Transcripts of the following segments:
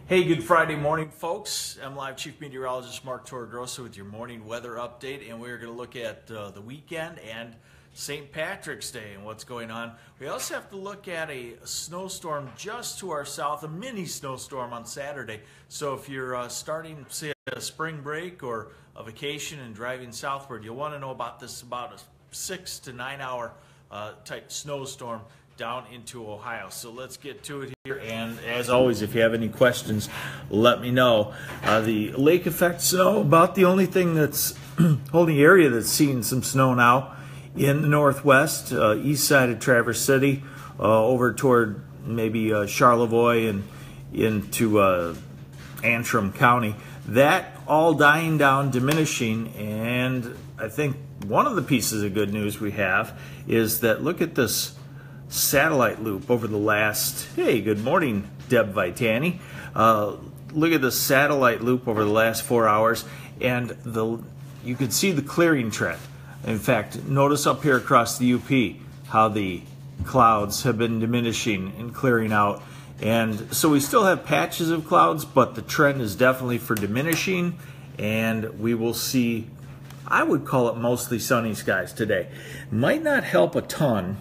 Hey, good Friday morning, folks. MLive Chief Meteorologist Mark Torregrossa with your morning weather update, and we're going to look at the weekend and St. Patrick's Day and what's going on. We also have to look at a snowstorm just to our south, a mini snowstorm on Saturday. So if you're starting, say, a spring break or a vacation and driving southward, you'll want to know about this, about a 6 to 9 hour type snowstorm down into Ohio. So let's get to it here, and as always, if you have any questions, let me know. The lake effect snow, about the only thing that's holding area that's seeing some snow now in the northwest, east side of Traverse City, over toward maybe Charlevoix and into Antrim County. That all dying down, diminishing, and I think one of the pieces of good news we have is that look at this satellite loop over the last, hey, good morning, Deb Vitani. Look at the satellite loop over the last 4 hours, and you can see the clearing trend. In fact, notice up here across the UP how the clouds have been diminishing and clearing out. And so we still have patches of clouds, but the trend is definitely for diminishing, and we will see, I would call it mostly sunny skies today. Might not help a ton,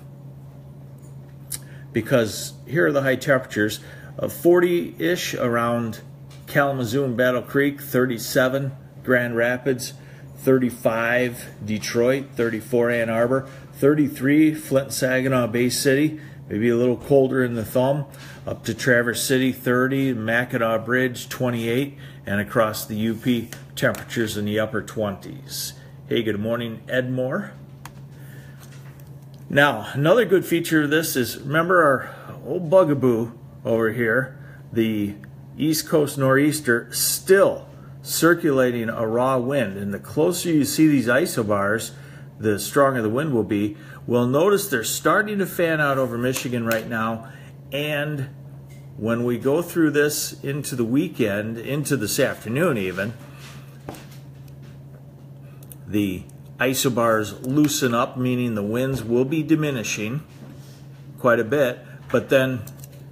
because here are the high temperatures, 40-ish around Kalamazoo and Battle Creek, 37 Grand Rapids, 35 Detroit, 34 Ann Arbor, 33 Flint, Saginaw, Bay City, maybe a little colder in the thumb, up to Traverse City, 30, Mackinac Bridge, 28, and across the UP, temperatures in the upper 20s. Hey, good morning, Edmore. Now, another good feature of this is, remember our old bugaboo over here, the East Coast nor'easter, still circulating a raw wind. And the closer you see these isobars, the stronger the wind will be. We'll notice they're starting to fan out over Michigan right now. And when we go through this into the weekend, into this afternoon even, the isobars loosen up, meaning the winds will be diminishing quite a bit. But then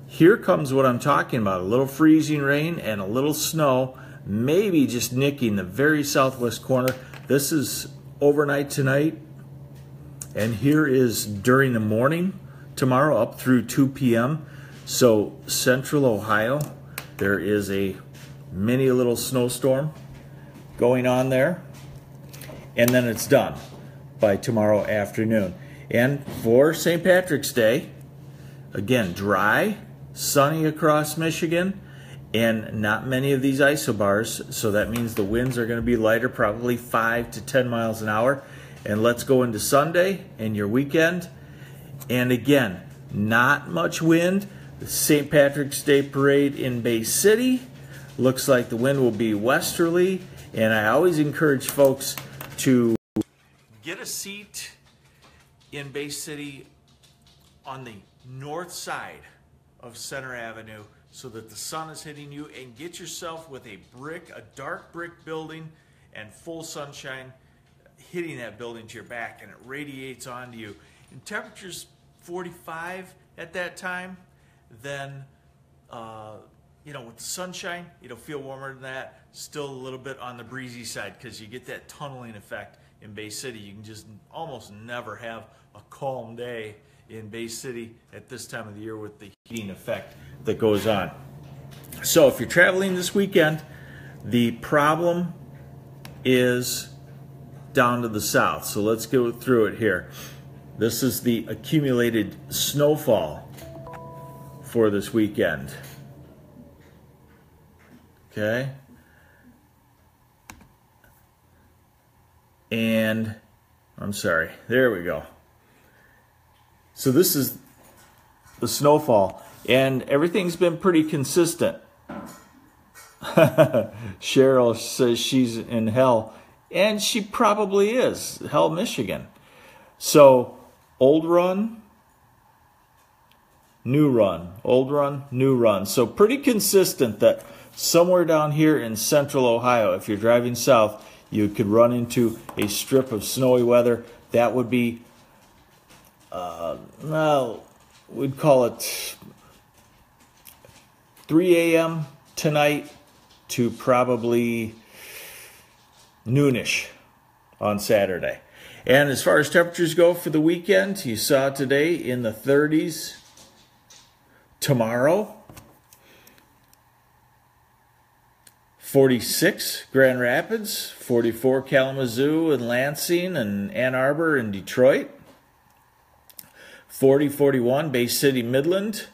here comes what I'm talking about, a little freezing rain and a little snow, maybe just nicking the very southwest corner. This is overnight tonight, and here is during the morning tomorrow up through 2 p.m. So central Ohio, there is a mini little snowstorm going on there. And then it's done by tomorrow afternoon. And for St. Patrick's Day, again, dry, sunny across Michigan, and not many of these isobars, so that means the winds are going to be lighter, probably 5 to 10 miles an hour. And let's go into Sunday and your weekend. And again, not much wind. The St. Patrick's Day parade in Bay City looks like the wind will be westerly, and I always encourage folks to get a seat in Bay City on the north side of Center Avenue so that the sun is hitting you, and get yourself with a dark brick building and full sunshine hitting that building to your back, and it radiates onto you. And temperatures 45 at that time, then you know, with the sunshine, it'll feel warmer than that. Still a little bit on the breezy side because you get that tunneling effect in Bay City. You can just almost never have a calm day in Bay City at this time of the year with the heating effect that goes on. So if you're traveling this weekend, the problem is down to the south. So let's go through it here. This is the accumulated snowfall for this weekend. Okay, and I'm sorry, there we go. So this is the snowfall, and everything's been pretty consistent. Cheryl says she's in hell, and she probably is, Hell, Michigan. So old run, new run, old run, new run. So pretty consistent that somewhere down here in central Ohio, if you're driving south, you could run into a strip of snowy weather. That would be, well, we'd call it 3 a.m. tonight to probably noonish on Saturday. And as far as temperatures go for the weekend, you saw today in the 30s. Tomorrow, 46 Grand Rapids, 44 Kalamazoo and Lansing and Ann Arbor and Detroit, 40, 41 Bay City, Midland,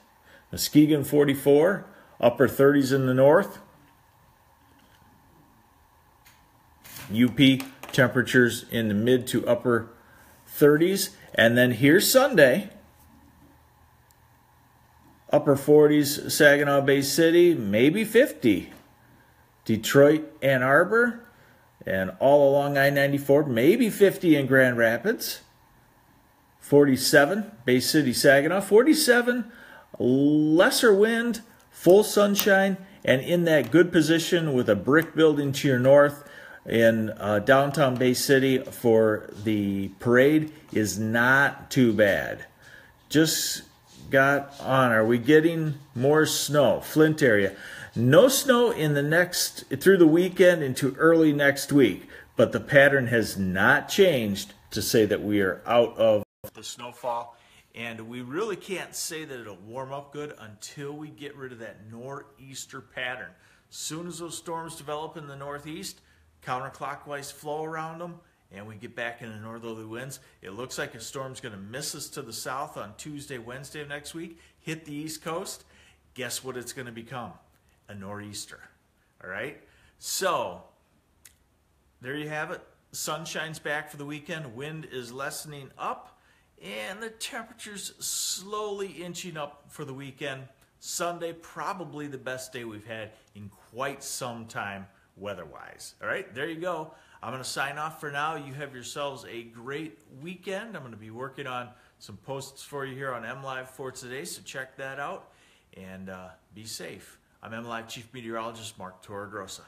Muskegon 44, upper 30s in the north. UP temperatures in the mid to upper 30s. And then here's Sunday, upper 40s, Saginaw Bay City, maybe 50. Detroit, Ann Arbor, and all along I-94, maybe 50 in Grand Rapids. 47, Bay City, Saginaw. 47, lesser wind, full sunshine, and in that good position with a brick building to your north in downtown Bay City for the parade is not too bad. Just got on. Are we getting more snow? Flint area. No snow in the through the weekend into early next week, but the pattern has not changed to say that we are out of the snowfall, and we really can't say that it'll warm up good until we get rid of that nor'easter pattern. Soon as those storms develop in the northeast, counterclockwise flow around them, and we get back into northerly winds. It looks like a storm's going to miss us to the south on Tuesday, Wednesday of next week, hit the East Coast. Guess what it's going to become? A nor'easter. All right? So, there you have it. Sunshine's back for the weekend. Wind is lessening up, and the temperature's slowly inching up for the weekend. Sunday, probably the best day we've had in quite some time weather-wise. All right? There you go. I'm going to sign off for now. You have yourselves a great weekend. I'm going to be working on some posts for you here on MLive for today, so check that out and be safe. I'm MLive Chief Meteorologist Mark Torregrossa.